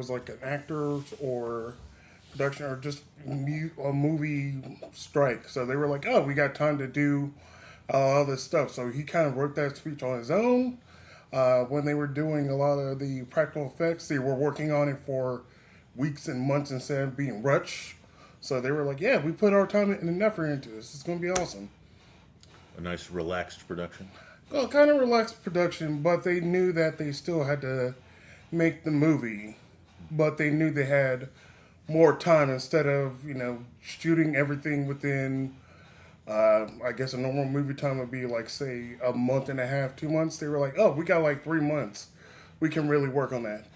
was like an actor or production or just a movie strike. So they were like, oh, we got time to do all this stuff. So he kind of wrote that speech on his own. When they were doing a lot of the practical effects, they were working on it for weeks and months instead of being rushed. So they were like, yeah, we put our time and effort into this. It's going to be awesome. A nice relaxed production. Well, kind of relaxed production, but they knew that they still had to make the movie. But they knew they had more time instead of, shooting everything within, I guess a normal movie time would be like, say, a month and a half, 2 months. They were like, oh, we got like 3 months. We can really work on that.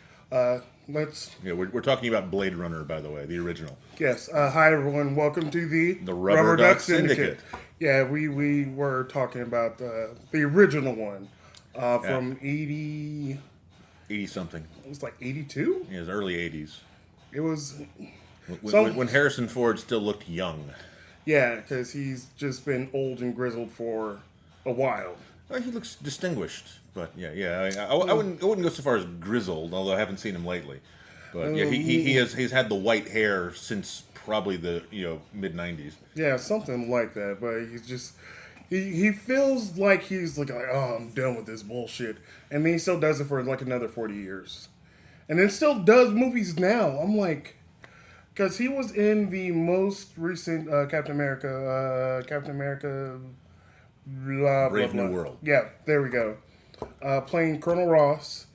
Yeah, we're talking about Blade Runner, by the way, the original. Yes. Hi, everyone. Welcome to the Rubber Duck Syndicate. Yeah, we were talking about the original one from 80... 80-something. It was like 82? Yeah, it was early 80s. It was... When Harrison Ford still looked young. Yeah, because he's just been old and grizzled for a while. Well, he looks distinguished, but I wouldn't go so far as grizzled, although I haven't seen him lately. But yeah, he's had the white hair since probably the mid '90s. Yeah, something like that. But he's just he feels like he's like oh, I'm done with this bullshit, and then he still does it for like another 40 years, and then still does movies now. I'm like. Because he was in the most recent Captain America, blah, Brave blah, New blah. World. Yeah, there we go. Playing Colonel Ross,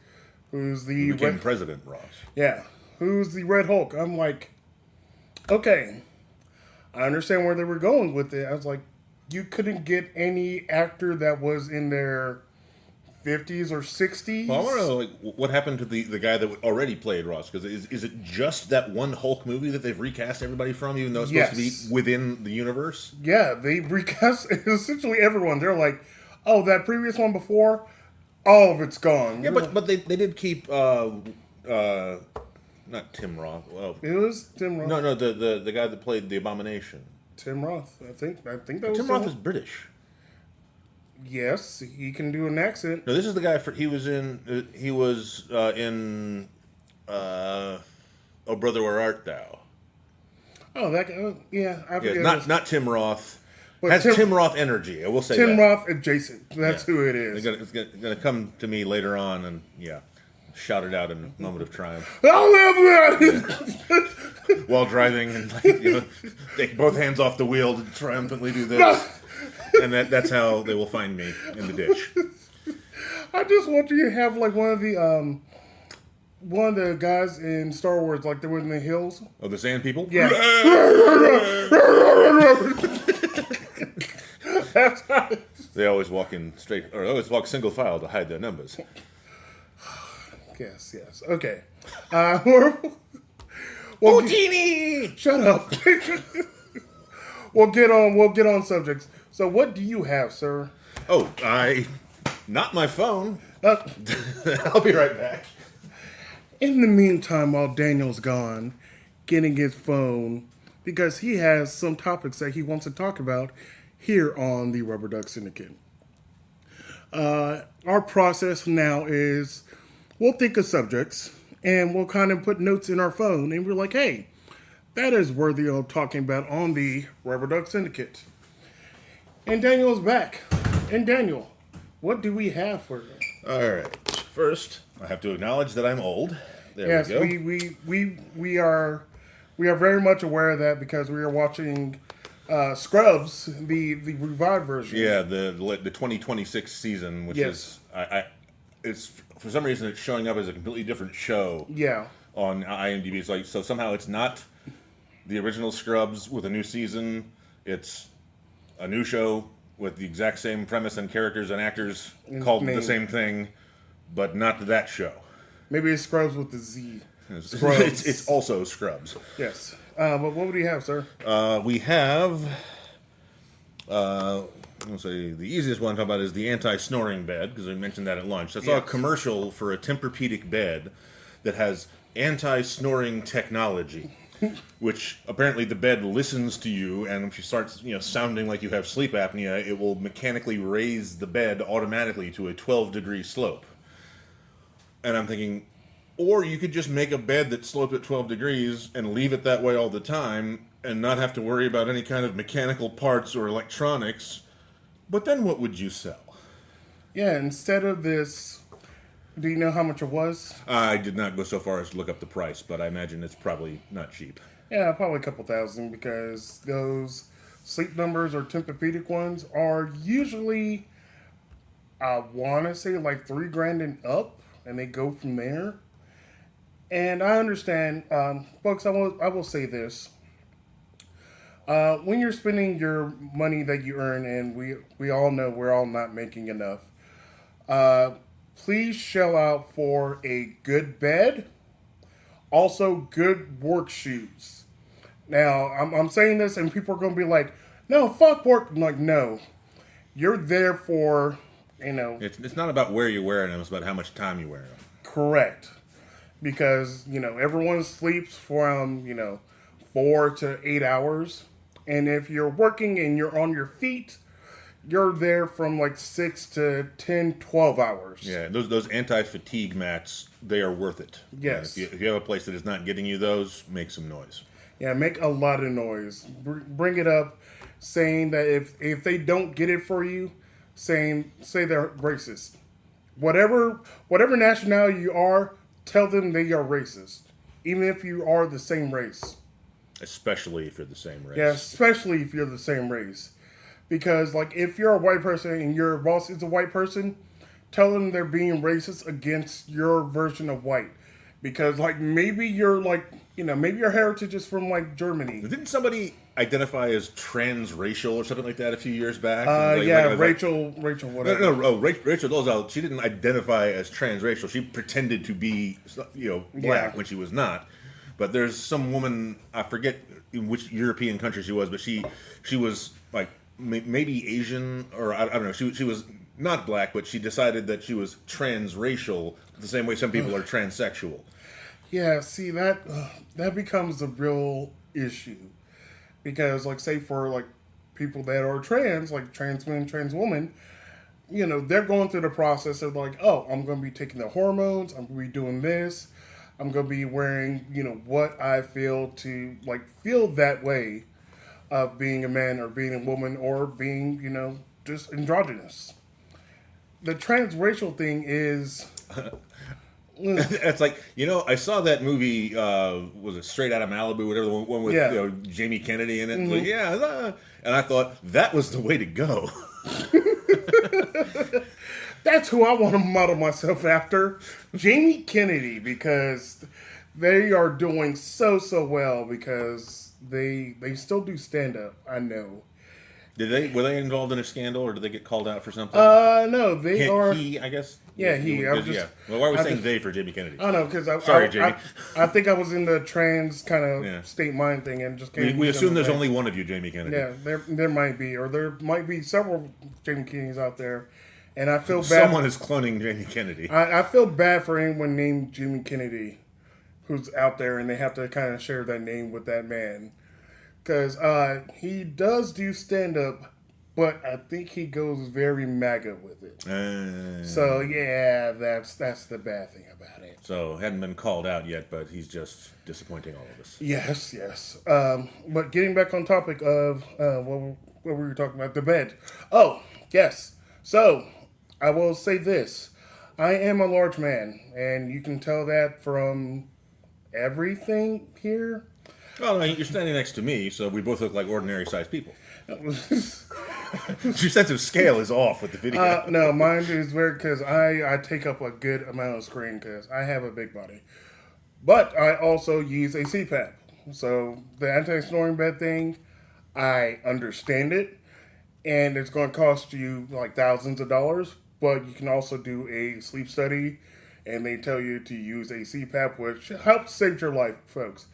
who's the... Who became President Ross. Yeah, who's the Red Hulk. I'm like, okay, I understand where they were going with it. I was like, you couldn't get any actor that was in their 50s or 60s. Well, I want to know what happened to the guy that already played Ross, because is it just that one Hulk movie that they've recast everybody from, even though it's supposed to be within the universe? Yeah, they recast essentially everyone. They're like, oh, that previous one before, all of it's gone. Yeah, but they did keep not Tim Roth. Well, it was Tim Roth. No, the guy that played the Abomination. Tim Roth. I think that was Tim Roth is British. Yes, he can do an accent. No, this is the guy. He was in Oh Brother, Where Art Thou? Oh, that guy. Yeah, I forget. Not Tim Roth. But has Tim Roth energy. I will say Tim that. Roth adjacent. That's who it is. It's going to come to me later on, and shout it out in a moment of triumph. I love that. While driving and take both hands off the wheel to triumphantly do this. And that's how they will find me in the ditch. I just want you to have like one of the guys in Star Wars, like they were in the hills. Oh, the Sand People? Yeah. They always walk single file to hide their numbers. Yes. Okay. Houdini! Shut up. We'll get on subjects. So what do you have, sir? Oh, not my phone. I'll be right back. In the meantime, while Daniel's gone, getting his phone, because he has some topics that he wants to talk about here on the Rubber Duck Syndicate. Our process now is we'll think of subjects and we'll kind of put notes in our phone and we're like, hey, that is worthy of talking about on the Rubber Duck Syndicate. And Daniel's back. And Daniel, what do we have for you? All right. First, I have to acknowledge that I'm old. Yes, we go. we are very much aware of that because we are watching Scrubs, the revived version. Yeah, the 2026 season, which is it's for some reason it's showing up as a completely different show. Yeah. On IMDb, it's like so somehow it's not the original Scrubs with a new season. It's a new show with the exact same premise and characters and actors called the same thing, but not that show. Maybe it's Scrubs with the Z. Scrubs. It's also Scrubs. Yes. But what do you have, sir? We have, let's say the easiest one to talk about is the anti-snoring bed, because we mentioned that at lunch. I saw a commercial for a Tempur-Pedic bed that has anti-snoring technology, which apparently the bed listens to you, and if you start sounding like you have sleep apnea, it will mechanically raise the bed automatically to a 12-degree slope. And I'm thinking, Or you could just make a bed that sloped at 12 degrees and leave it that way all the time and not have to worry about any kind of mechanical parts or electronics. But then what would you sell? Yeah, instead of this, do you know how much it was? I did not go so far as to look up the price, but I imagine it's probably not cheap. Yeah, probably a couple thousand, because those Sleep Numbers or Tempur-Pedic ones are usually, I want to say, like $3,000 and up, and they go from there. And I understand, folks. I will say this: when you're spending your money that you earn, and we all know we're all not making enough, please shell out for a good bed, also good work shoes. Now, I'm saying this, and people are going to be like, "No, fuck work." I'm like, no, you're there for, It's not about where you're wearing them; it's about how much time you wear them. correct. Because, everyone sleeps from, 4 to 8 hours. And if you're working and you're on your feet, you're there from like 6 to 10, 12 hours. Yeah, those anti-fatigue mats, they are worth it. Yes. If you have a place that is not getting you those, make some noise. Yeah, make a lot of noise. Bring it up, saying that if they don't get it for you, say they're racist. Whatever nationality you are, tell them they are racist, even if you are the same race. Especially if you're the same race. Yeah, especially if you're the same race. Because, like, if you're a white person and your boss is a white person, tell them they're being racist against your version of white. Because, like, maybe you're, like, maybe your heritage is from, like, Germany. Didn't somebody identify as transracial or something like that a few years back? Rachel, whatever. Rachel Dolezal, she didn't identify as transracial. She pretended to be, black when she was not. But there's some woman, I forget in which European country she was, but she was, like, maybe Asian, or I don't know. She was not black, but she decided that she was transracial, the same way some people are transsexual. Yeah, see, that becomes a real issue. Because, like, say for, like, people that are trans, like trans men, trans women, they're going through the process of, like, oh, I'm going to be taking the hormones, I'm going to be doing this, I'm going to be wearing, what I feel to, like, feel that way of being a man or being a woman or being, just androgynous. The transracial thing is... It's like, I saw that movie, was it Straight Outta Malibu, whatever, the one with Jamie Kennedy in it. Mm-hmm. Like, and I thought, that was the way to go. That's who I want to model myself after. Jamie Kennedy, because they are doing so well, because they still do stand-up, I know. Were they involved in a scandal, or did they get called out for something? No, they are... He, I guess? Yeah, he. Well, why are we saying they for Jamie Kennedy? I know, because Sorry, Jamie. I think I was in the trans kind of state mind thing and just came... We assume there's only one of you, Jamie Kennedy. Yeah, there might be, or there might be several Jamie Kennedys out there. And I feel bad... Someone is cloning Jamie Kennedy. I feel bad for anyone named Jimmy Kennedy who's out there and they have to kind of share that name with that man. Because he does do stand-up, but I think he goes very MAGA with it. So, yeah, that's the bad thing about it. So, hadn't been called out yet, but he's just disappointing all of us. Yes. But getting back on topic of what we were talking about, the bed. Oh, yes. So, I will say this. I am a large man, and you can tell that from everything here. Well, you're standing next to me, so we both look like ordinary-sized people. Your sense of scale is off with the video. No, mine is weird because I take up a good amount of screen because I have a big body. But I also use a CPAP. So the anti-snoring bed thing, I understand it. And it's going to cost you like thousands of dollars. But you can also do a sleep study. And they tell you to use a CPAP, which helps save your life, folks.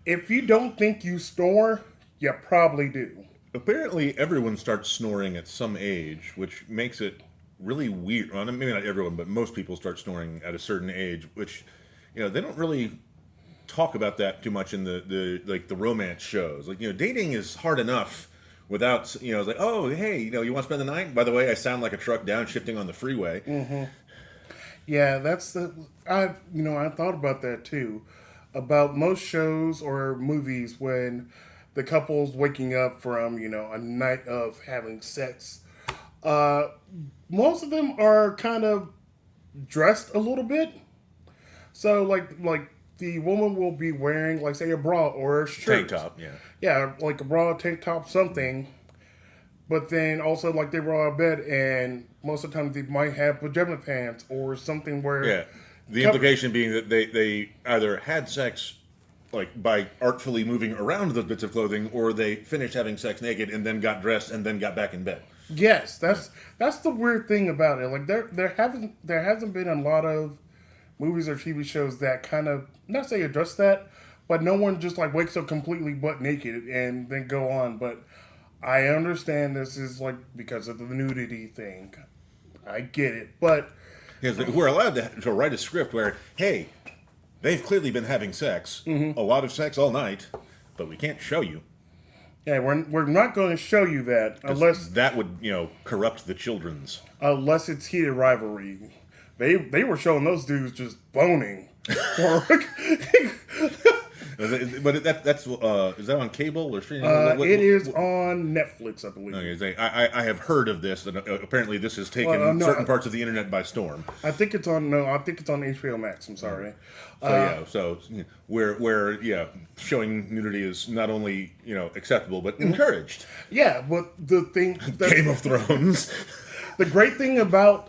If you don't think you snore, you probably do. Apparently, everyone starts snoring at some age, which makes it really weird. Well, maybe not everyone, but most people start snoring at a certain age, which, they don't really talk about that too much in the romance shows. Like, dating is hard enough without, it's like, oh, hey, you want to spend the night? By the way, I sound like a truck downshifting on the freeway. Mm-hmm. Yeah, that's the I thought about that too. About most shows or movies when the couple's waking up from, a night of having sex. Uh Most of them are kind of dressed a little bit. So like the woman will be wearing like say a bra or a shirt. Tank top, yeah. Yeah, like a bra, tank top, something. But then also like they roll out of bed and most of the time they might have pajama pants or something where Yeah. The implication being that they either had sex like by artfully moving around those bits of clothing, or they finished having sex naked and then got dressed and then got back in bed. yes, that's the weird thing about it. Like there hasn't been a lot of movies or TV shows that kind of not say address that, but no one just like wakes up completely butt naked and then go on. But I understand this is like because of the nudity thing. I get it, but Because we're allowed to write a script where, hey, they've clearly been having sex, a lot of sex all night, but we can't show you. yeah, we're not going to show you that unless That would, corrupt the children's. it's heated rivalry. They were showing those dudes just boning. But that's is that on cable or streaming? It is on Netflix, I believe. Okay, I have heard of this, and apparently this has taken certain parts of the internet by storm. I think it's on HBO Max. I'm sorry. So where showing nudity is not only acceptable but encouraged. Yeah, but the thing Game of Thrones. the great thing about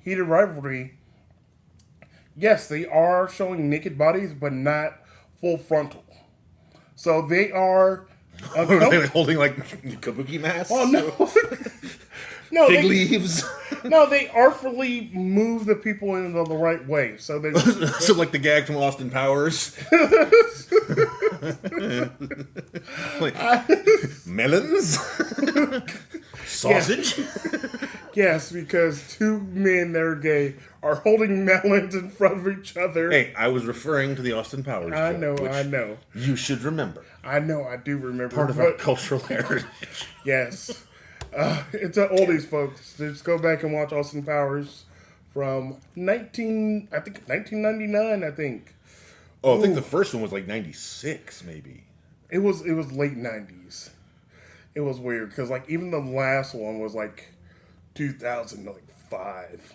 heated rivalry, yes, they are showing naked bodies, but not full frontal. So they are Are they holding like kabuki masks? Oh no. No, Fig leaves. No, they artfully move the people in the right way. So they So like the gag from Austin Powers. Like, melons? Sausage? yes, because two men that are gay are holding melons in front of each other. Hey, I was referring to the Austin Powers I joke, know, which I know. You should remember. I know, I do remember. Part of our cultural heritage. Yes. It's an oldies, folks. Just go back and watch Austin Powers from 1999, I think. Oh, I think the first one was like 96, maybe. It was late 90s. It was weird because like even the last one was like 2005.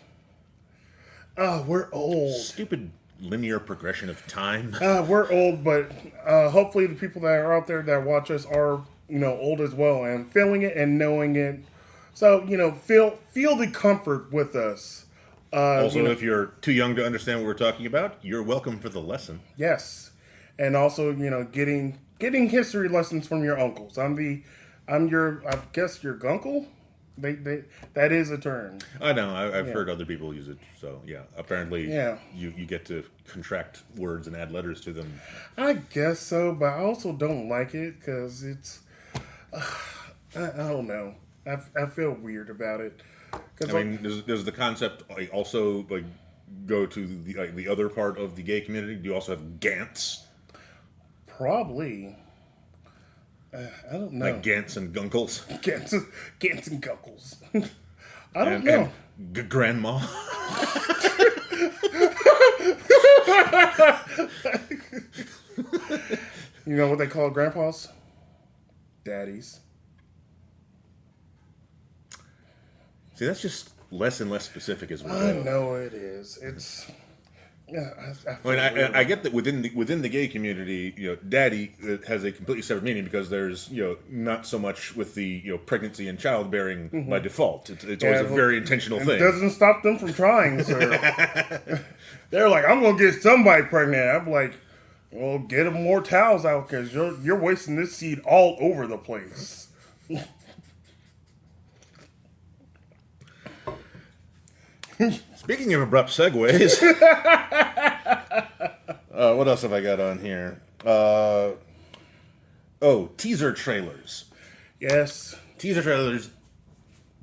Oh, we're old. Stupid linear progression of time. We're old, but hopefully the people that are out there that watch us are old as well and feeling it and knowing it. So feel the comfort with us. Also, if you're too young to understand what we're talking about, you're welcome for the lesson. Yes, and also getting history lessons from your uncles. I guess your Guncle. That is a term. I know. I've heard other people use it. So yeah, apparently, you get to contract words and add letters to them. I guess so, but I also don't like it because it's. I don't know. I feel weird about it. I mean, does the concept also go to the other part of the gay community? Do you also have Gants? Probably. I don't know. Like Gants and Guncles? Gants and Guncles. I don't know. And grandma? You know what they call grandpas? Daddies. See, that's just less and less specific as we go. I know it is. It's. Yeah, I get that within the gay community, daddy has a completely separate meaning because there's not so much with the pregnancy and childbearing by default. It's always a very intentional thing. It doesn't stop them from trying, sir. They're like, I'm gonna get somebody pregnant. I'm like, well, get them more towels out because you're wasting this seed all over the place. Speaking of abrupt segues, what else have I got on here? Teaser trailers. Yes. Teaser trailers.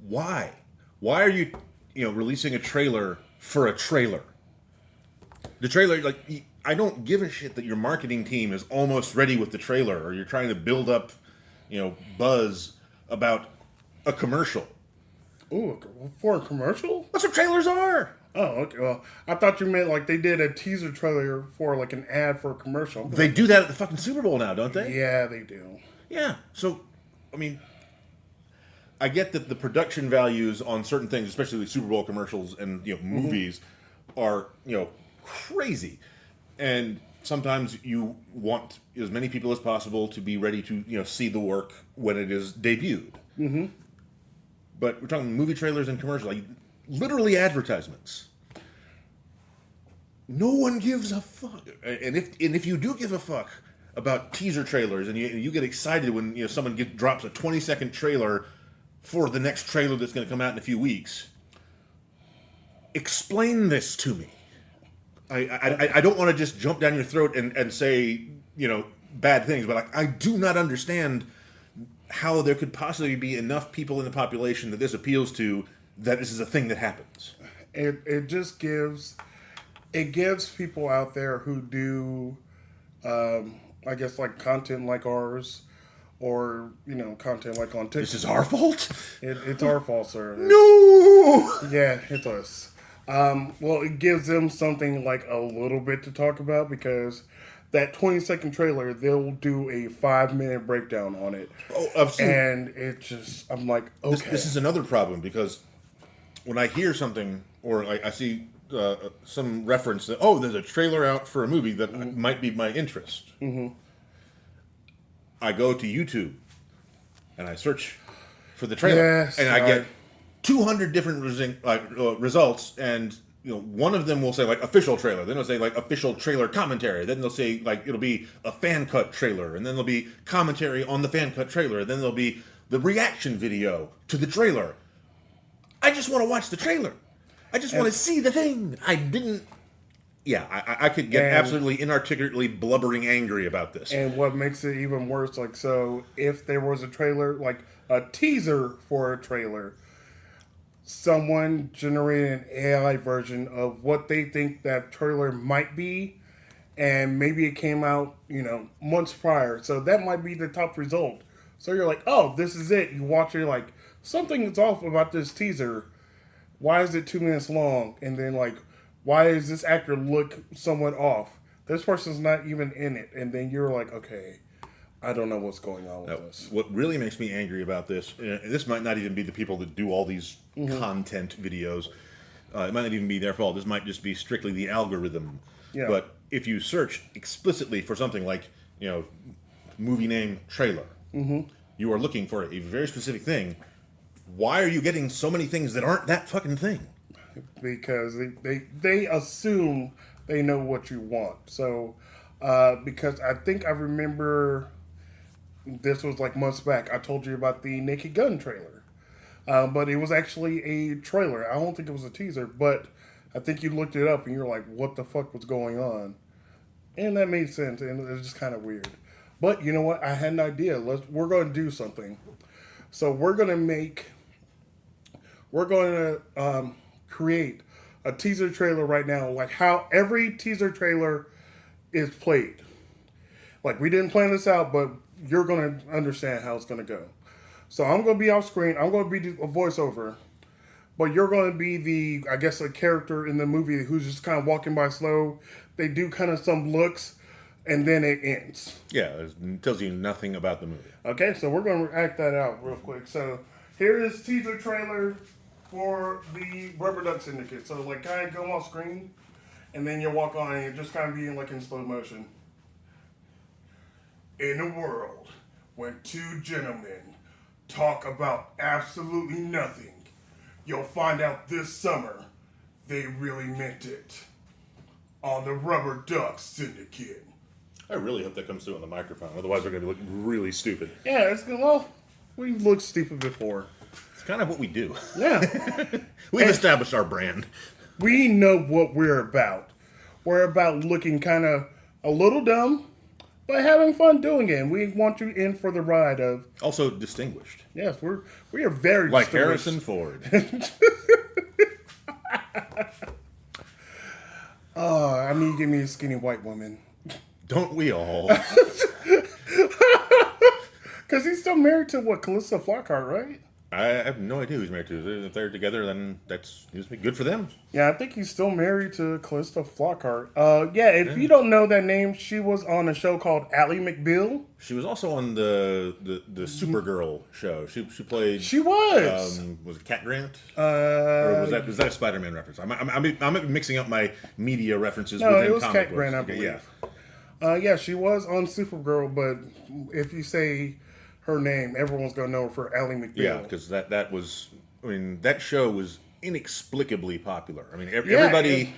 Why? Why are you, releasing a trailer for a trailer? The trailer, I don't give a shit that your marketing team is almost ready with the trailer or you're trying to build up, buzz about a commercial. Ooh, for a commercial? That's what trailers are. Oh, okay. Well, I thought you meant like they did a teaser trailer for like an ad for a commercial. They do that at the fucking Super Bowl now, don't they? Yeah, they do. Yeah. So, I mean, I get that the production values on certain things, especially the Super Bowl commercials and movies, are crazy, and sometimes you want as many people as possible to be ready to see the work when it is debuted. Mm-hmm. But we're talking movie trailers and commercials, like literally advertisements. No one gives a fuck, and if you do give a fuck about teaser trailers, and you get excited when someone drops a 20-second trailer for the next trailer that's going to come out in a few weeks. Explain this to me. I don't want to just jump down your throat and say bad things, but I do not understand how there could possibly be enough people in the population that this appeals to, that this is a thing that happens. It just gives people out there who do I guess like content like ours, or content like on TikTok. This is our fault? It's our fault, sir. No! Yeah, it's us. Well, it gives them something like a little bit to talk about, because that 20-second trailer, they'll do a 5-minute breakdown on it. Oh, I've seen. And it just, I'm like, okay. This is another problem, because when I hear something, or I see some reference that, there's a trailer out for a movie that might be my interest. Mm-hmm. I go to YouTube and I search for the trailer, Yes, and I get 200 different results, and one of them will say like official trailer, then it'll say like official trailer commentary, then they'll say like it'll be a fan cut trailer, and then there'll be commentary on the fan cut trailer, then there'll be the reaction video to the trailer. I just want to watch the trailer. I just want to see the thing. I could get absolutely inarticulately blubbering angry about this. And what makes it even worse, like, so if there was a trailer, like a teaser for a trailer, someone generated an AI version of what they think that trailer might be, and maybe it came out, months prior. So that might be the top result. So you're like, oh, this is it. You watch it, you're like, something is off about this teaser. Why is it 2 minutes long? And then, like, why does this actor look somewhat off? This person's not even in it. And then you're like, okay, I don't know what's going on with this. What really makes me angry about this, this might not even be the people that do all these content videos. It might not even be their fault. This might just be strictly the algorithm. Yeah. But if you search explicitly for something like, movie name trailer, you are looking for a very specific thing. Why are you getting so many things that aren't that fucking thing? Because they assume they know what you want. So, because I think I remember this was like months back, I told you about the Naked Gun trailer. But it was actually a trailer. I don't think it was a teaser, but I think you looked it up and you're like, what the fuck was going on? And that made sense, and it was just kind of weird. But you know what? I had an idea. We're going to do something. So we're going to create a teaser trailer right now, like how every teaser trailer is played. Like, we didn't plan this out, but you're going to understand how it's going to go. So I'm going to be off screen. I'm going to be a voiceover. But you're going to be a character in the movie who's just kind of walking by slow. They do kind of some looks, and then it ends. Yeah, it tells you nothing about the movie. Okay, so we're going to act that out real quick. So here is teaser trailer for the Rubber Duck Syndicate. So, like, kind of go off screen, and then you walk on, and you're just kind of being like in slow motion. In a world when two gentlemen talk about absolutely nothing, you'll find out this summer they really meant it. On the Rubber Duck Syndicate. I really hope that comes through on the microphone. Otherwise, we're going to look really stupid. Yeah, it's good. Well, we've looked stupid before. It's kind of what we do. Yeah. We've established our brand. We know what we're about. We're about looking kind of a little dumb, but having fun doing it. And we want you in for the ride of... Also distinguished. Yes, we are very like distinguished. Harrison Ford. Oh, I need to give me a skinny white woman. Don't we all? Because he's still married to, Calista Flockhart, right? I have no idea who he's married to. If they're together, then that's good for them. Yeah, I think he's still married to Calista Flockhart. Yeah, if you don't know that name, she was on a show called Ally McBeal. She was also on the Supergirl show. She played. She was. Was it Cat Grant? Or was that a Spider-Man reference? I'm mixing up my media references. No, within it was comic Cat Grant, I books. Okay, believe. yeah. Yeah, she was on Supergirl, but if you say her name, everyone's gonna know her for Ally McBeal. Yeah, because that was. I mean, that show was inexplicably popular. I mean, everybody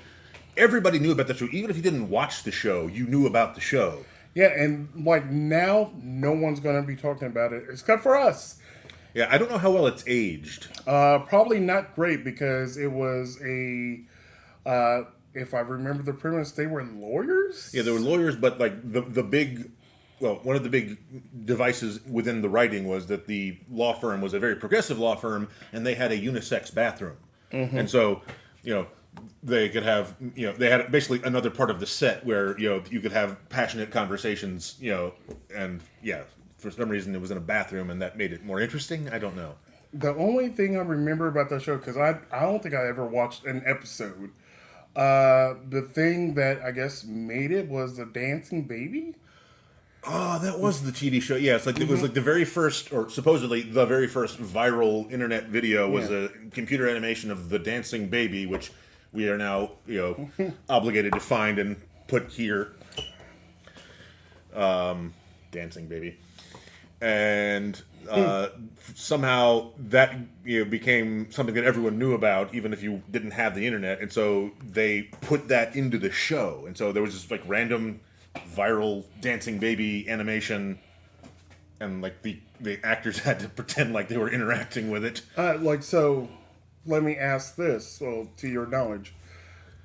knew about the show. Even if you didn't watch the show, you knew about the show. Yeah, and like now, no one's gonna be talking about it except for us. Yeah, I don't know how well it's aged. Probably not great because it was if I remember the premise, they were lawyers. Yeah, they were lawyers, but like the big. Well, one of the big devices within the writing was that the law firm was a very progressive law firm, and they had a unisex bathroom. Mm-hmm. And so, they could have, they had basically another part of the set where, you could have passionate conversations, and yeah, for some reason it was in a bathroom, and that made it more interesting. I don't know. The only thing I remember about that show, because I don't think I ever watched an episode, the thing that I guess made it was the dancing baby. Oh, that was the TV show. Yeah, it's like it was like the very first, or supposedly the very first viral internet video was a computer animation of the dancing baby, which we are now, obligated to find and put here. Dancing baby, and somehow that became something that everyone knew about, even if you didn't have the internet, and so they put that into the show, and so there was just like random viral dancing baby animation, and like the actors had to pretend like they were interacting with it. So let me ask this, to your knowledge,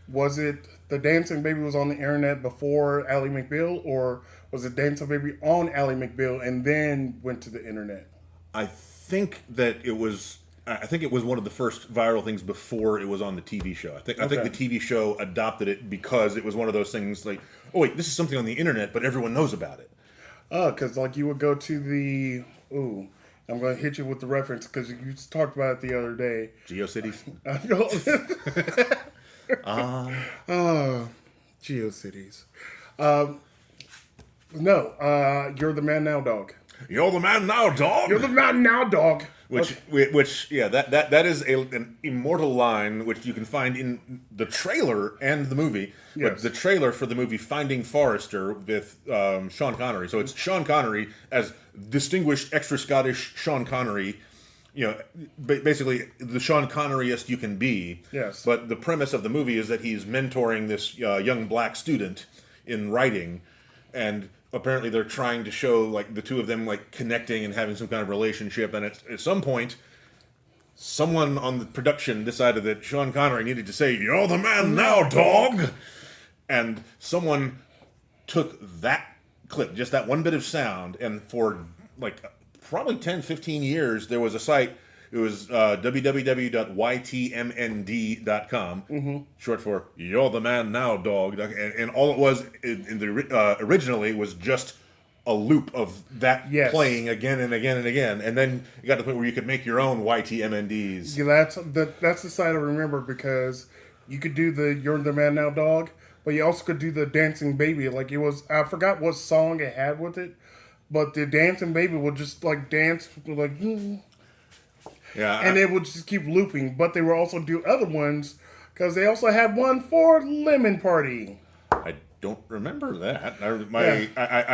was it the dancing baby was on the internet before Ally McBeal, or was it dancing baby on Ally McBeal and then went to the internet? I think it was one of the first viral things before it was on the TV show. I think the TV show adopted it because it was one of those things like, oh wait, this is something on the internet, but everyone knows about it. Because like you would go to the I'm going to hit you with the reference because you talked about it the other day. GeoCities. GeoCities. No, you're the man now, dog. You're the man now, dog. You're the man now, dog. Which, yeah, that is an immortal line which you can find in the trailer and the movie. Yes. But the trailer for the movie Finding Forrester with Sean Connery. So it's Sean Connery as distinguished extra Scottish Sean Connery. Basically the Sean Connery-est you can be. Yes. But the premise of the movie is that he's mentoring this young black student in writing, and apparently they're trying to show like the two of them like connecting and having some kind of relationship, and at some point someone on the production decided that Sean Connery needed to say, "You're the man now, dog," and someone took that clip, just that one bit of sound, and for like probably 10-15 years there was a site. It was www.ytmnd.com, short for "You're the man now, dog." And all it was originally was just a loop of that playing again and again and again. And then you got to the point where you could make your own YTMNDs. Yeah, that's the site I remember because you could do the "You're the man now, dog," but you also could do the dancing baby. Like it was, I forgot what song it had with it, but the dancing baby would just like dance like. Yeah, and it would just keep looping. But they would also do other ones because they also had one for Lemon Party. I don't remember that. I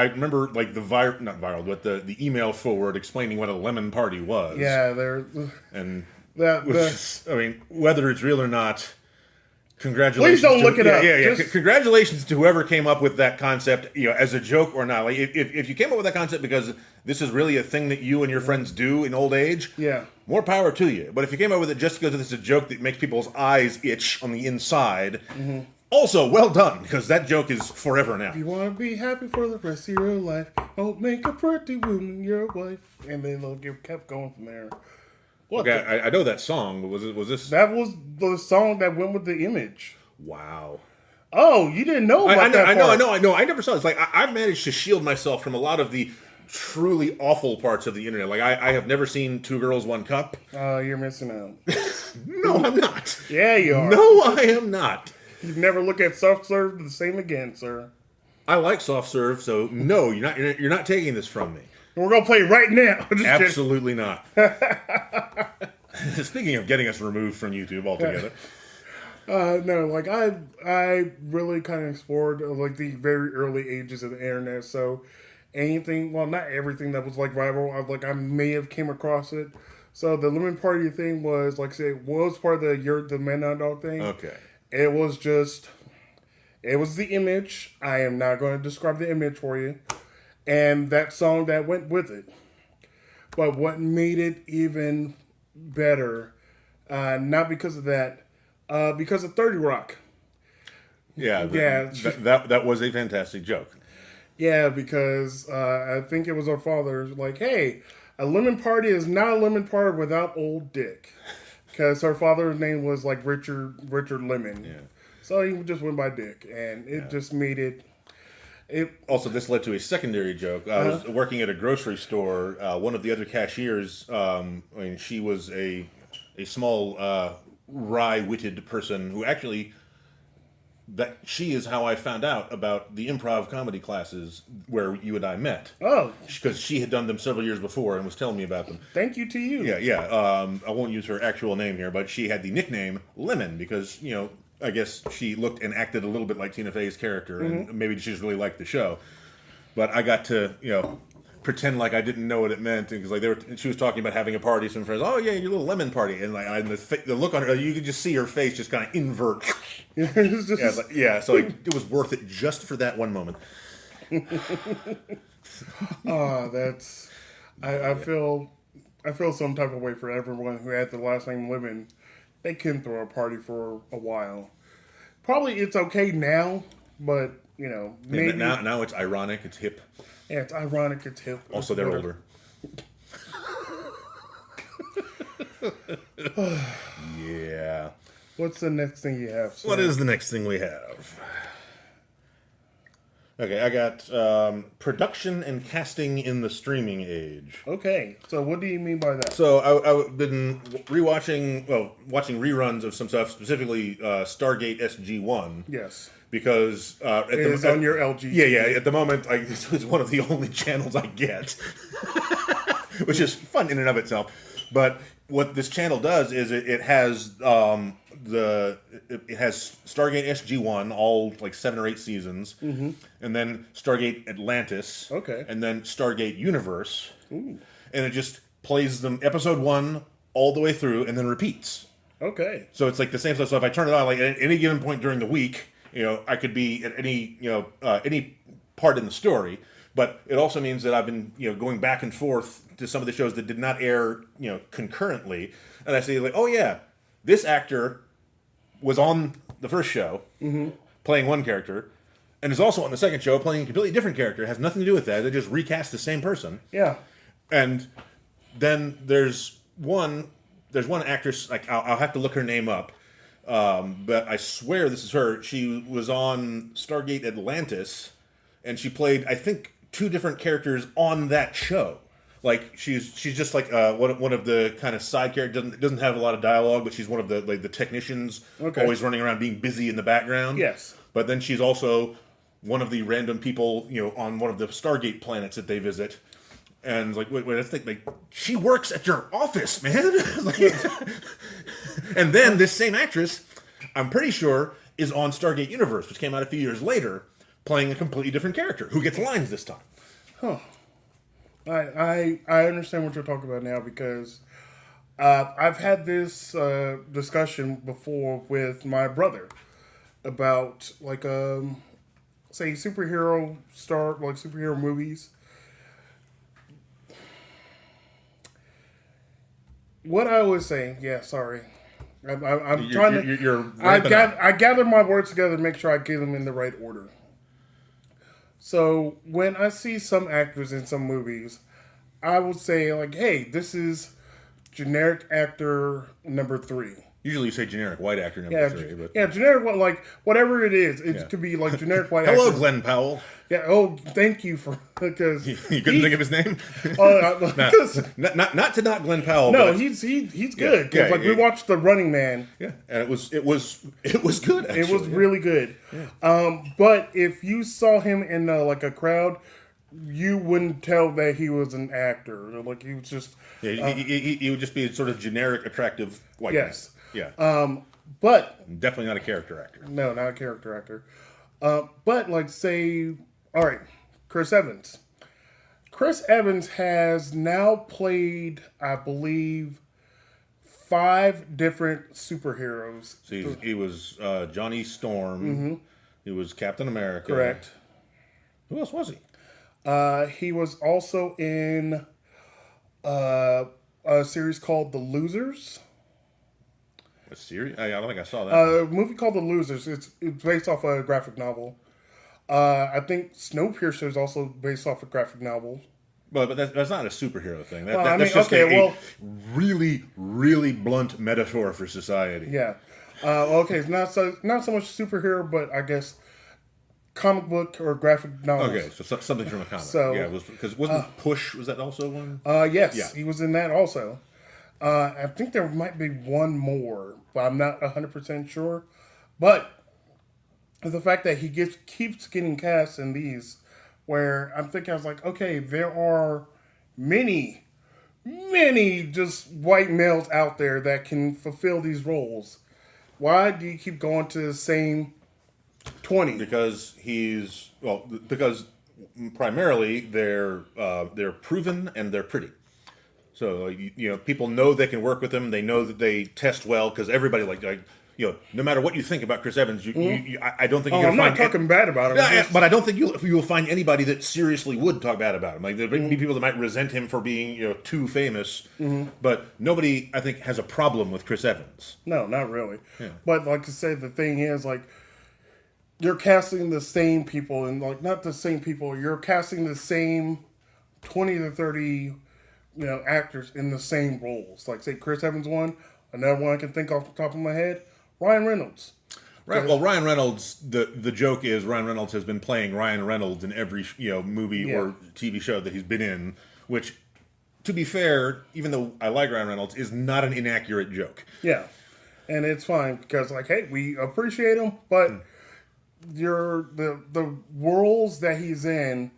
remember like the not viral, but the email forward explaining what a lemon party was. Yeah, and I mean, whether it's real or not, congratulations. Please don't look it up. Yeah. Congratulations to whoever came up with that concept, as a joke or not. Like, if you came up with that concept because this is really a thing that you and your friends do in old age, more power to you. But if you came up with it just because it's a joke that makes people's eyes itch on the inside, also well done, because that joke is forever now. If you want to be happy for the rest of your life, don't make a pretty woman your wife. And then they'll kept going from there. Okay, I know that song, but was this? That was the song that went with the image. Wow. Oh, you didn't know about that part. I know. I never saw it. It's like I've managed to shield myself from a lot of the truly awful parts of the internet. Like I have never seen Two Girls, One Cup. You're missing out. No, I'm not. Yeah, you are. No, I am not. You never look at soft serve the same again, sir. I like soft serve, so no, you're not taking this from me. We're gonna play right now. Absolutely not. Speaking of getting us removed from YouTube altogether. No, like I really kind of explored like the very early ages of the internet. So anything, well, not everything that was like viral, I may have came across it. So the lemon party thing was, like I said, was part of the Man Down Dog thing. Okay. It was the image. I am not going to describe the image for you, and that song that went with it. But what made it even better, not because of that. Because of 30 Rock. Yeah, Yeah. That was a fantastic joke. Yeah, because I think it was our father, like, hey, a lemon party is not a lemon party without Old Dick. Because her father's name was like Richard Lemon. Yeah. So he just went by Dick. And it just made it. Also, this led to a secondary joke. I was working at a grocery store. One of the other cashiers, she was a small, wry-witted person who actually, that she is how I found out about the improv comedy classes where you and I met. Oh. Because she had done them several years before and was telling me about them. Thank you to you. Yeah. I won't use her actual name here, but she had the nickname Lemon because, I guess she looked and acted a little bit like Tina Fey's character, and maybe she just really liked the show. But I got to, pretend like I didn't know what it meant, because she was talking about having a party. Some friends, oh yeah, your little lemon party, and the look on her, you could just see her face just kind of invert. So it was worth it just for that one moment. I feel some type of way for everyone who had the last name Lemon. They can throw a party for a while. Probably it's okay now, but maybe now it's ironic, it's hip. Yeah, it's ironic, it's hip. Also, they're older. Yeah. What's the next thing you have, sir? What is the next thing we have? Okay, I got production and casting in the streaming age. Okay, so what do you mean by that? So I've been watching reruns of some stuff, specifically Stargate SG-1. Yes. Because it is on your LG. Yeah. At the moment, this is one of the only channels I get, which is fun in and of itself. But what this channel does is it has it has Stargate SG-1, all like 7 or 8 seasons, and then Stargate Atlantis, and then Stargate Universe, and it just plays them episode 1 all the way through, and then repeats. Okay. So it's like the same stuff. So if I turn it on, like at any given point during the week, I could be at any part in the story, but it also means that I've been, going back and forth to some of the shows that did not air, concurrently, and I say like, oh yeah, this actor was on the first show playing one character, and is also on the second show playing a completely different character. It has nothing to do with that. They just recast the same person. Yeah. And then there's one actress, like I'll have to look her name up. But I swear this is her. She was on Stargate Atlantis, and she played, I think, 2 different characters on that show. Like she's just like one of the kind of side characters. Doesn't have a lot of dialogue, but she's one of the technicians, always running around being busy in the background. Yes. But then she's also one of the random people, on one of the Stargate planets that they visit. And like, wait, I think like she works at your office, man. And then this same actress, I'm pretty sure, is on Stargate Universe, which came out a few years later, playing a completely different character who gets lines this time. Huh. I understand what you're talking about now, because I've had this discussion before with my brother about say superhero movies. What I was saying, I'm trying to. I gather my words together to make sure I get them in the right order. So when I see some actors in some movies, I would say like, "Hey, this is generic actor number 3." Usually you say generic white actor number Yeah, 3, but yeah, generic one, like whatever it is, it Yeah. could be like generic white. hello, actor. Glenn Powell. Yeah. Oh, thank you for because You couldn't think of his name? because not to knock Glenn Powell. no, but he's good. Because yeah, we watched The Running Man. yeah, and it was good. Actually. It was really good. But if you saw him in like a crowd, you wouldn't tell that he was an actor. Like he was just he would just be a sort of generic, attractive white yes. man. Yeah, But definitely not a character actor. no, not a character actor. But like say, all right, Chris Evans. Chris Evans has now played, I believe, 5 different superheroes. So he was Johnny Storm. He was Captain America. Correct. Who else was he? He was also in a series called The Losers. A series? I don't think I saw that. A movie called The Losers. It's based off a graphic novel. I think Snowpiercer is also based off a graphic novel. But that's not a superhero thing. Well, I That's mean, just okay, a really, really blunt metaphor for society. Yeah. Okay, it's not so much superhero, but I guess comic book or graphic novels. Okay, so something from a comic. So- yeah, because wasn't Push, was that also one? Yes, Yeah. he was in that also. I think there might be one more, but I'm not 100% sure. But the fact that he keeps getting cast in these, where I'm thinking, I was like, okay, there are many just white males out there that can fulfill these roles. Why do you keep going to the same 20? Because because primarily they're proven and they're pretty. So people know they can work with them. They know that they test well because everybody no matter what you think about Chris Evans, I don't think you're I'm gonna not find talking bad about him. Yeah, but I don't think you will find anybody that seriously would talk bad about him. Like there may be people that might resent him for being too famous, but nobody I think has a problem with Chris Evans. No, not really. Yeah. But like I say, the thing is, like, you're casting the same people, and like not the same people. You're casting the same 20 to 30, actors in the same roles. Like say Chris Evans one, another one I can think off the top of my head, Ryan Reynolds. Right. Well, Ryan Reynolds. The joke is Ryan Reynolds has been playing Ryan Reynolds in every movie or TV show that he's been in. Which, to be fair, even though I like Ryan Reynolds, is not an inaccurate joke. Yeah, and it's fine because like, hey, we appreciate him, but the roles that he's in,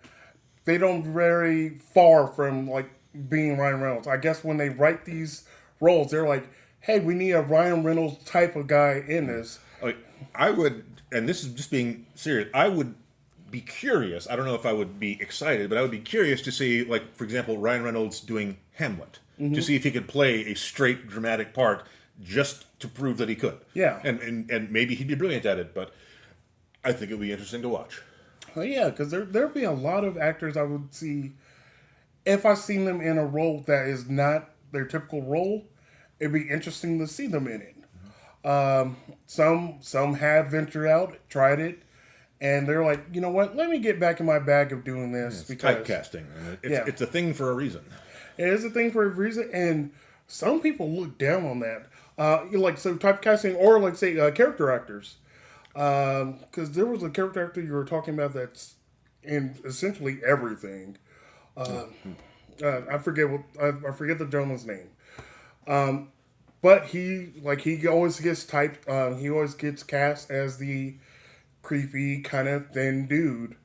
they don't very far from like being Ryan Reynolds. I guess when they write these roles, they're like, hey, we need a Ryan Reynolds type of guy in this. Like, I would, and this is just being serious, I would be curious. I don't know if I would be excited, but I would be curious to see, like, for example, Ryan Reynolds doing Hamlet, to see if he could play a straight dramatic part just to prove that he could. Yeah. And maybe he'd be brilliant at it, but I think it would be interesting to watch. Oh, yeah, because there'd be a lot of actors I would see, if I seen them in a role that is not their typical role, it'd be interesting to see them in it. Some have ventured out, tried it, and they're like, you know what? Let me get back in my bag of doing this because Typecasting. It's a thing for a reason. it is a thing for a reason, and some people look down on that. Typecasting, or like say character actors, because there was a character actor you were talking about that's in essentially everything. I forget the gentleman's name. But he always gets typed. He always gets cast as the creepy kind of thin dude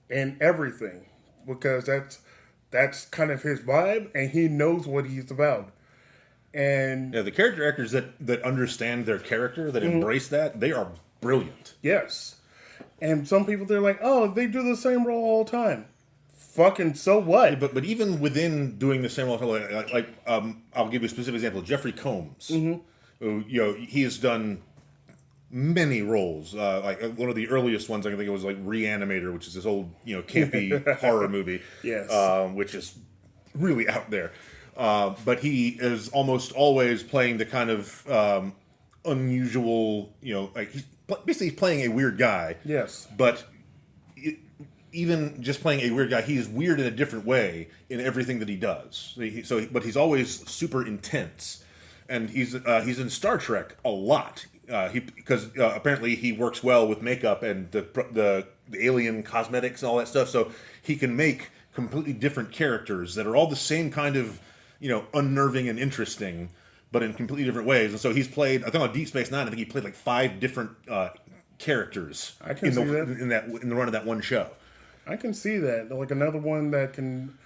in everything because that's kind of his vibe, and he knows what he's about. And the character actors that understand their character, that embrace that, they are brilliant. yes, and some people they're like, oh, they do the same role all the time. Fucking so what? But even within doing the same role, I'll give you a specific example. Jeffrey Combs, who he has done many roles. One of the earliest ones I can think of was like Reanimator, which is this old campy horror movie. Yes, which is really out there. But he is almost always playing the kind of unusual. He's playing a weird guy. Yes, but. Even just playing a weird guy, he is weird in a different way in everything that he does. But he's always super intense, and he's in Star Trek a lot. Because apparently he works well with makeup and the alien cosmetics and all that stuff, so he can make completely different characters that are all the same kind of, unnerving and interesting, but in completely different ways. And so he's played, I think on Deep Space Nine, I think he played like 5 different characters in the run of that one show. I can see that. Like another one that can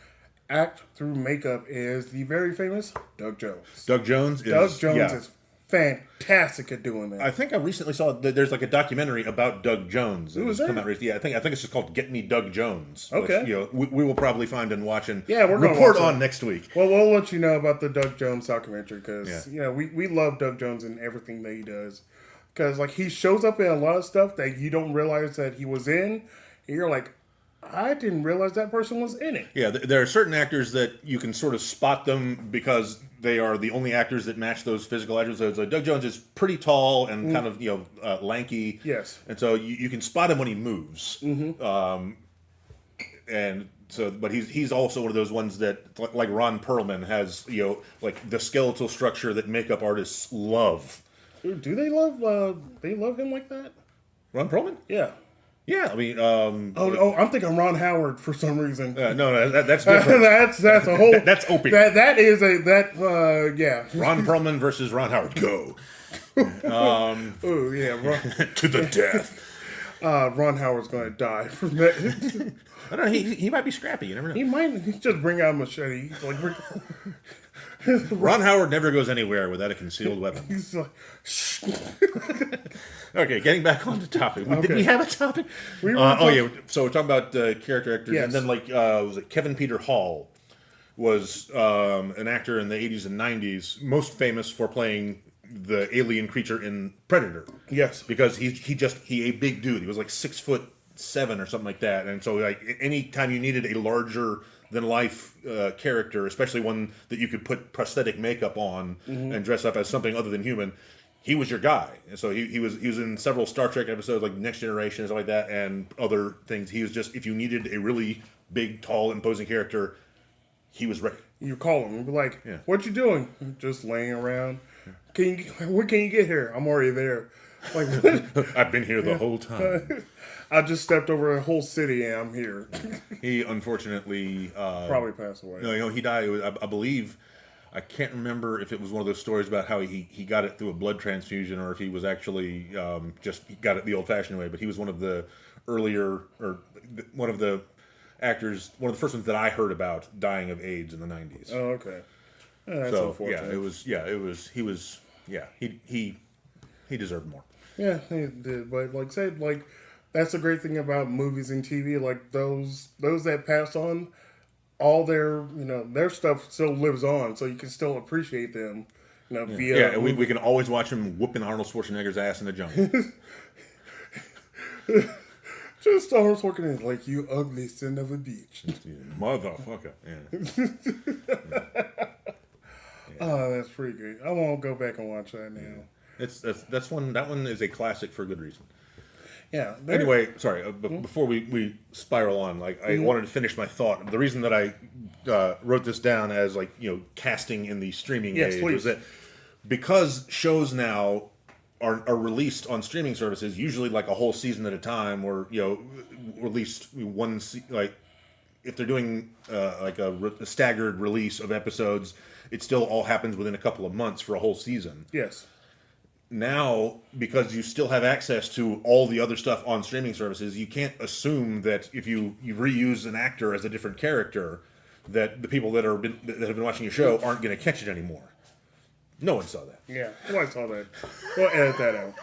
act through makeup is the very famous Doug Jones. Doug Jones is fantastic at doing that. I think I recently saw that there's like a documentary about Doug Jones. Who was that? Yeah, I think it's just called "Get Me Doug Jones." Okay. Which, we will probably find and watch and we're gonna report on next week. Well, we'll let you know about the Doug Jones documentary because we love Doug Jones and everything that he does. Because like he shows up in a lot of stuff that you don't realize that he was in, and you're like, I didn't realize that person was in it. Yeah, there are certain actors that you can sort of spot them because they are the only actors that match those physical attributes. So Doug Jones is pretty tall and kind of lanky. Yes, and so you can spot him when he moves. Mm-hmm. And so, but he's also one of those ones that, like Ron Perlman, has like the skeletal structure that makeup artists love. Do they love him like that? Ron Perlman? Yeah. Yeah, I mean, I'm thinking Ron Howard for some reason. No, that's different. that's a whole. That's Opie. That is yeah. Ron Perlman versus Ron Howard. Go. Oh yeah, to the death. Ron Howard's going to die from that. I don't know. He might be scrappy. You never know. He might just bring out a machete. He's like, Ron Howard never goes anywhere without a concealed weapon. He's like, shh. Okay, getting back on the topic. Did we have a topic? So we're talking about character actors, yes. And then was it Kevin Peter Hall was an actor in the 80s and 90s, most famous for playing the alien creature in Predator. Yes, because he a big dude. He was like 6'7" or something like that, and so like any time you needed a larger than life character, especially one that you could put prosthetic makeup on and dress up as something other than human, he was your guy. And so he was in several Star Trek episodes like Next Generation and stuff like that, and other things. He was just, if you needed a really big, tall, imposing character, he was ready. You call him and be like, "What you doing?" Just laying around. When can you get here? I'm already there. Like, I've been here the whole time. I just stepped over a whole city and I'm here. He unfortunately probably passed away. No, he died. I believe. I can't remember if it was one of those stories about how he got it through a blood transfusion or if he was actually just got it the old-fashioned way. But he was one of the earlier, or one of the actors, one of the first ones that I heard about dying of AIDS in the 90s. Oh, okay. That's unfortunate. He deserved more. Yeah, he did. But that's the great thing about movies and TV. Like those that pass on, all their their stuff still lives on, so you can still appreciate them. Via we can always watch him whooping Arnold Schwarzenegger's ass in the jungle. Just Arnold Schwarzenegger, like, you ugly son of a bitch, motherfucker. Yeah. Oh, that's pretty good. I won't go back and watch that now. That's one. That one is a classic for good reason. Yeah. Anyway, sorry. Before we spiral on, I wanted to finish my thought. The reason that I wrote this down as casting in the streaming age was that because shows now are released on streaming services, usually like a whole season at a time, or released one if they're doing a staggered release of episodes, it still all happens within a couple of months for a whole season. Yes. Now, because you still have access to all the other stuff on streaming services, you can't assume that if you reuse an actor as a different character, that the people that have been watching your show aren't going to catch it anymore. No one saw that. Yeah, I saw that. We'll edit that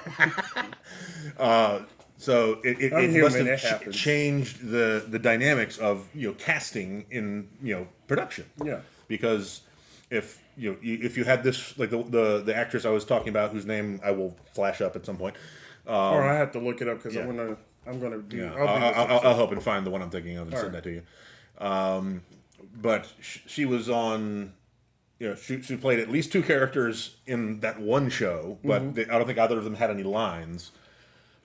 out. So it must have changed the dynamics of casting in production. Yeah, because if you had this, like the actress I was talking about, whose name I will flash up at some point, or I have to look it up because I'm gonna do. Yeah. I'll help and find the one I'm thinking of and send that to you. But she was on. She played at least 2 characters in that one show, but I don't think either of them had any lines.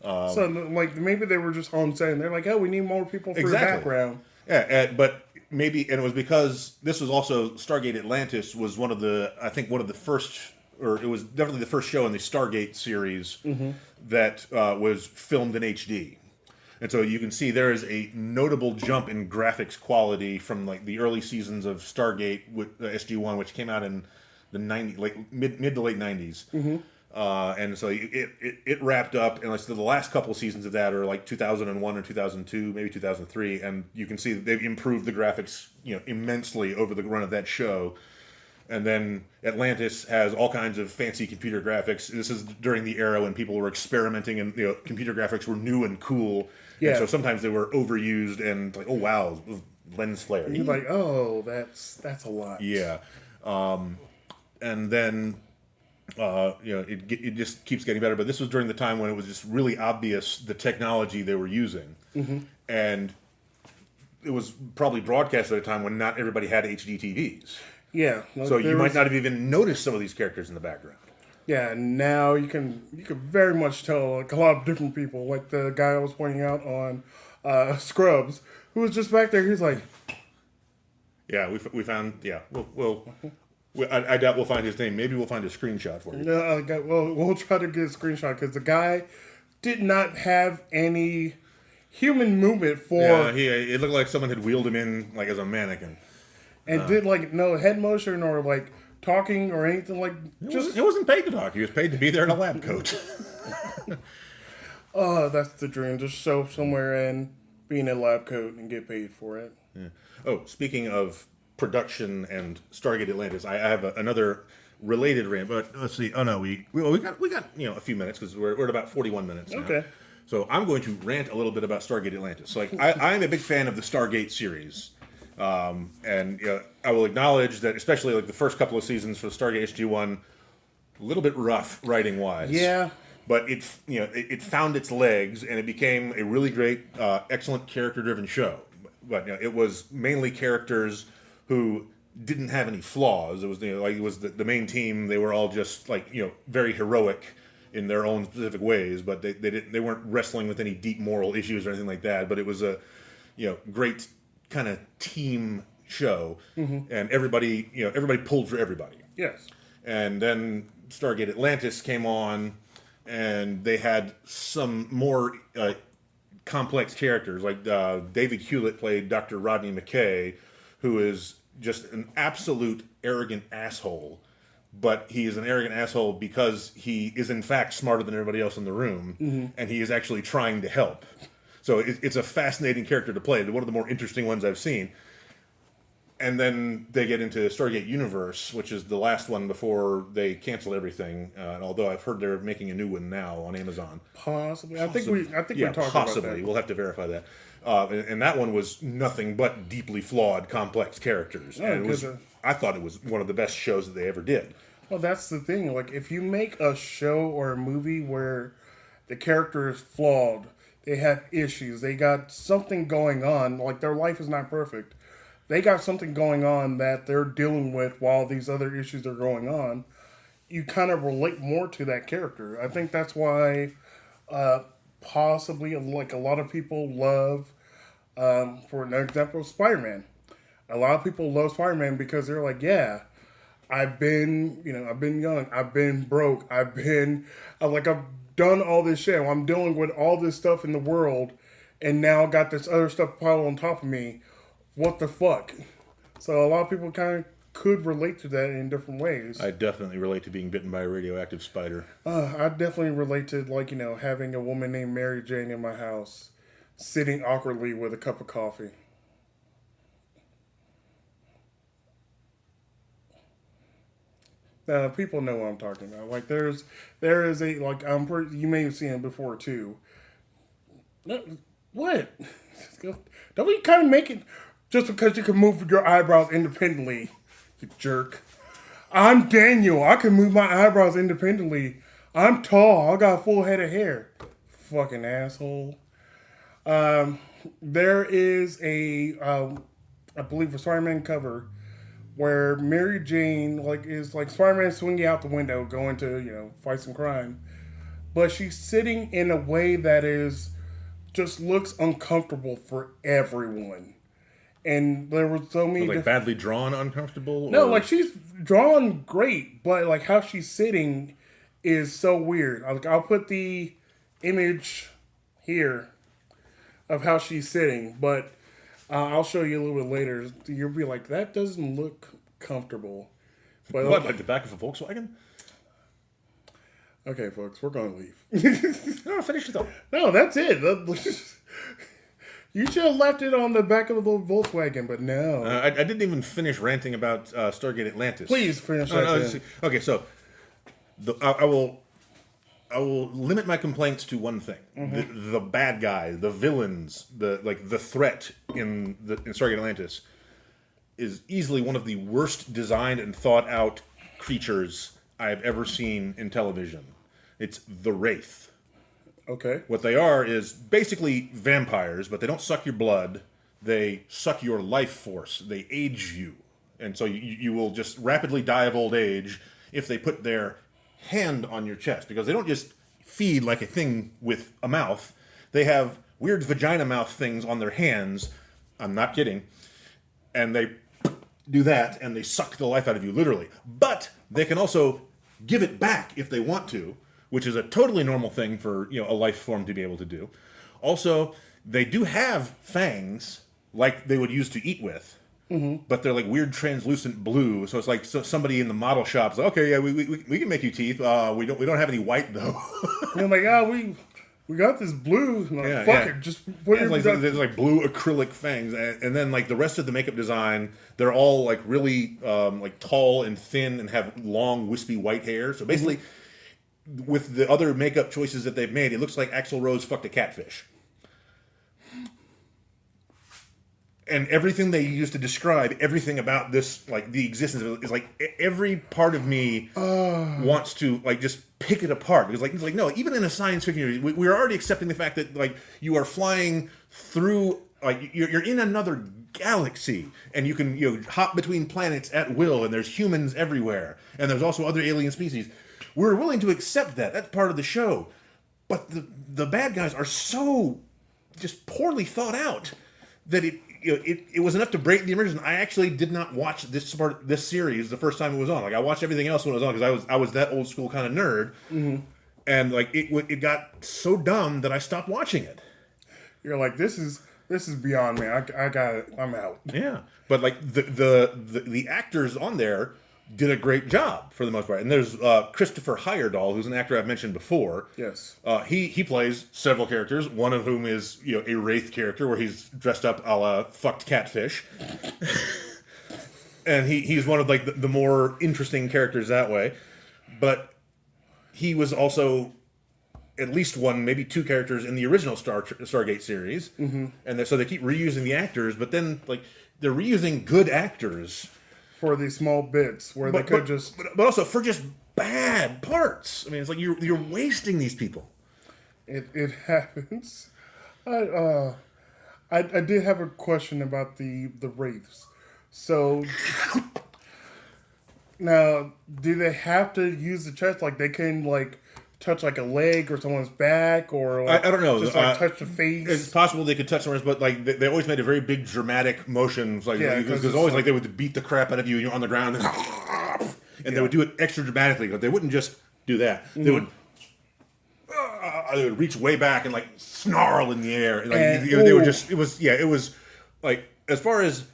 So maybe they were just on set and they're like, "Oh, we need more people for the background." Yeah, but maybe, and it was because this was also Stargate Atlantis was one of the first or it was definitely the first show in the Stargate series that was filmed in HD. And so you can see there is a notable jump in graphics quality from like the early seasons of Stargate with SG-1, which came out in the mid to late 90s. And so it wrapped up, and like so the last couple of seasons of that are like 2001 or 2002, maybe 2003, and you can see that they've improved the graphics, immensely over the run of that show. And then Atlantis has all kinds of fancy computer graphics. This is during the era when people were experimenting, and computer graphics were new and cool. Yeah. And so sometimes they were overused and like, oh wow, lens flare. You're like, oh, that's a lot. Yeah. And then it just keeps getting better. But this was during the time when it was just really obvious the technology they were using, and it was probably broadcast at a time when not everybody had HD TVs. Yeah. So you might not have even noticed some of these characters in the background. Yeah, now you can very much tell like a lot of different people. Like the guy I was pointing out on Scrubs, who was just back there. He's like, yeah, we found. Yeah, I doubt we'll find his name. Maybe we'll find a screenshot for you. No, we'll try to get a screenshot because the guy did not have any human movement for. Yeah, it looked like someone had wheeled him in like as a mannequin. And did like no head motion or like talking or anything like. It wasn't paid to talk. He was paid to be there in a lab coat. Oh, that's the dream. Just show up somewhere and be in a lab coat and get paid for it. Yeah. Oh, speaking of production and Stargate Atlantis, I have another related rant. But let's see. Oh no, we got a few minutes because we're at about 41 minutes now. Okay. So I'm going to rant a little bit about Stargate Atlantis. So like I'm a big fan of the Stargate series. And I will acknowledge that, especially like the first couple of seasons for Stargate SG-1, a little bit rough writing wise. Yeah. But it found its legs, and it became a really great, excellent character driven show. But it was mainly characters who didn't have any flaws. It was it was the main team. They were all just like very heroic in their own specific ways, but they weren't wrestling with any deep moral issues or anything like that. But it was a great kind of team show, and everybody pulled for everybody. Yes. And then Stargate Atlantis came on, and they had some more complex characters. Like David Hewlett played Dr. Rodney McKay, who is just an absolute arrogant asshole. But he is an arrogant asshole because he is in fact smarter than everybody else in the room, and he is actually trying to help. So it's a fascinating character to play. One of the more interesting ones I've seen. And then they get into Stargate Universe, which is the last one before they cancel everything. Although I've heard they're making a new one now on Amazon. Possibly. I think we talked about that. Possibly. We'll have to verify that. And that one was nothing but deeply flawed, complex characters. Oh, and I thought it was one of the best shows that they ever did. Well, that's the thing. Like, if you make a show or a movie where the character is flawed, they have issues, they got something going on, like their life is not perfect. They got something going on that they're dealing with while these other issues are going on. You kind of relate more to that character. I think that's why possibly like a lot of people love, for an example, Spider-Man. A lot of people love Spider-Man because they're like, yeah, I've been young, I've been broke, I've done all this shit. I'm dealing with all this stuff in the world, and now I got this other stuff piled on top of me. What the fuck? So a lot of people kind of could relate to that in different ways. I definitely relate to being bitten by a radioactive spider. I definitely relate to having a woman named Mary Jane in my house, sitting awkwardly with a cup of coffee. People know what I'm talking about. Like there is a you may have seen it before too. What? Don't we kind of make it just because you can move your eyebrows independently, you jerk. I'm Daniel. I can move my eyebrows independently. I'm tall. I got a full head of hair. Fucking asshole. There is I believe a Spider-Man cover where Mary Jane is Spider-Man swinging out the window, going to fight some crime, but she's sitting in a way that just looks uncomfortable for everyone, and there were so many. Like badly drawn, uncomfortable. No, or... like she's drawn great, but like how she's sitting is so weird. I'll put the image here of how she's sitting, but I'll show you a little bit later. You'll be like, that doesn't look comfortable. But what, like the back of a Volkswagen? Okay, folks, we're gonna leave. No, finish it though. No, that's it. You should have left it on the back of the little Volkswagen, but no. I didn't even finish ranting about Stargate Atlantis. Please finish that. Okay, so I will limit my complaints to one thing: the bad guy, the villains, the threat in Stargate Atlantis is easily one of the worst designed and thought out creatures I have ever seen in television. It's the Wraith. Okay. What they are is basically vampires, but they don't suck your blood. They suck your life force. They age you. And so you will just rapidly die of old age if they put their hand on your chest. Because they don't just feed like a thing with a mouth. They have weird vagina mouth things on their hands. I'm not kidding. And they do that, and they suck the life out of you, literally. But they can also give it back if they want to, which is a totally normal thing for a life form to be able to do. Also, they do have fangs, like they would use to eat with, but they're like weird translucent blue. So it's like somebody in the model shop's like, okay, yeah, we can make you teeth. We don't have any white though. And I'm like, we got this blue. Like, fuck it, just put it. There's like blue acrylic fangs, and then like the rest of the makeup design, they're all like really like tall and thin and have long wispy white hair. So basically, with the other makeup choices that they've made, it looks like Axl Rose fucked a catfish. And everything they use to describe everything about this, like the existence of it, is like every part of me wants to like just pick it apart, because it's like no, even in a science fiction, we're already accepting the fact that like you are flying through, like you're in another galaxy, and you can hop between planets at will, and there's humans everywhere, and there's also other alien species. We're willing to accept that. That's part of the show, but the bad guys are so just poorly thought out that it was enough to break the immersion. I actually did not watch this series the first time it was on. Like I watched everything else when it was on because I was that old school kind of nerd, and like it got so dumb that I stopped watching it. You're like, this is beyond me. I got it. I'm out. Yeah, but like the actors on there did a great job for the most part. And there's Christopher Heyerdahl, who's an actor I've mentioned before. Yes. He plays several characters, one of whom is a Wraith character where he's dressed up a la fucked catfish. And he's one of like the more interesting characters that way. But he was also at least one, maybe two characters in the original Stargate series. And so they keep reusing the actors, but then like they're reusing good actors for these small bits where but also for just bad parts. I mean, it's like you're wasting these people. It happens. I did have a question about the Wraiths. So now, do they have to use the chest? Like they can like touch like a leg or someone's back, or like, I don't know, just like touch the face. It's possible they could touch someone's, but like they always made a very big dramatic motions. Like there's always like they would beat the crap out of you and you're on the ground, and they would do it extra dramatically. But they wouldn't just do that. They would reach way back and like snarl in the air. Like they would just it was like, as far as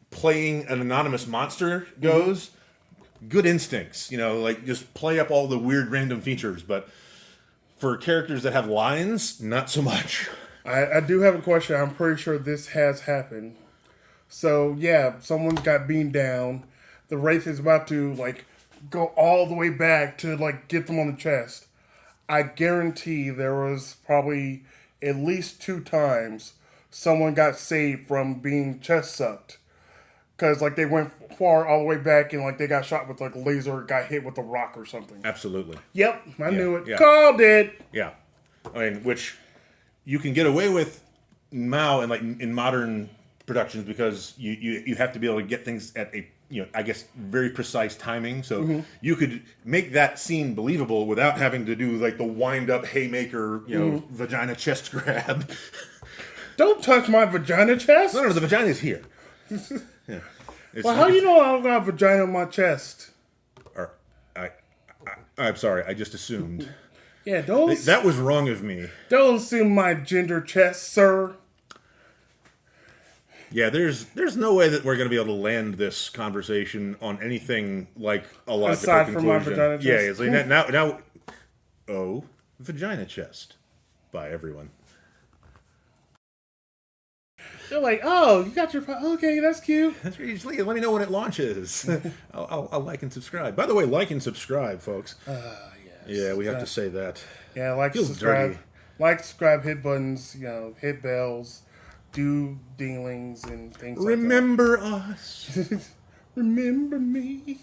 playing an anonymous monster goes. Good instincts, like just play up all the weird random features, but for characters that have lines, not so much. I do have a question. I'm pretty sure this has happened. So yeah, someone's got beamed down. The Wraith is about to like go all the way back to like get them on the chest. I guarantee there was probably at least 2 times someone got saved from being chest sucked. Because, like, they went far all the way back and, like, they got shot with, like, a laser, got hit with a rock or something. Absolutely. Yep, I knew it. Yeah. Called it! Yeah. I mean, which you can get away with now in, like, in modern productions because you have to be able to get things at a, I guess, very precise timing. So you could make that scene believable without having to do, like, the wind-up haymaker, vagina chest grab. Don't touch my vagina chest! No, the vagina's here. Yeah. Well, how do you know I don't got a vagina on my chest? Or, I'm sorry, I just assumed. Yeah, don't That was wrong of me. don't assume my gender chest, sir. Yeah, there's no way that we're going to be able to land this conversation on anything like a logical Aside from conclusion. my vagina chest. Yeah, it's like now, oh, vagina chest by everyone. They're like, oh, you got your okay, that's cute. That's really just let me know when it launches. I'll like and subscribe. By the way, like and subscribe, folks. Yes. Yeah, we have to say that. Yeah, like, Feels subscribe, dirty. subscribe, hit buttons, hit bells, do dinglings and things Remember us. like that. Remember me.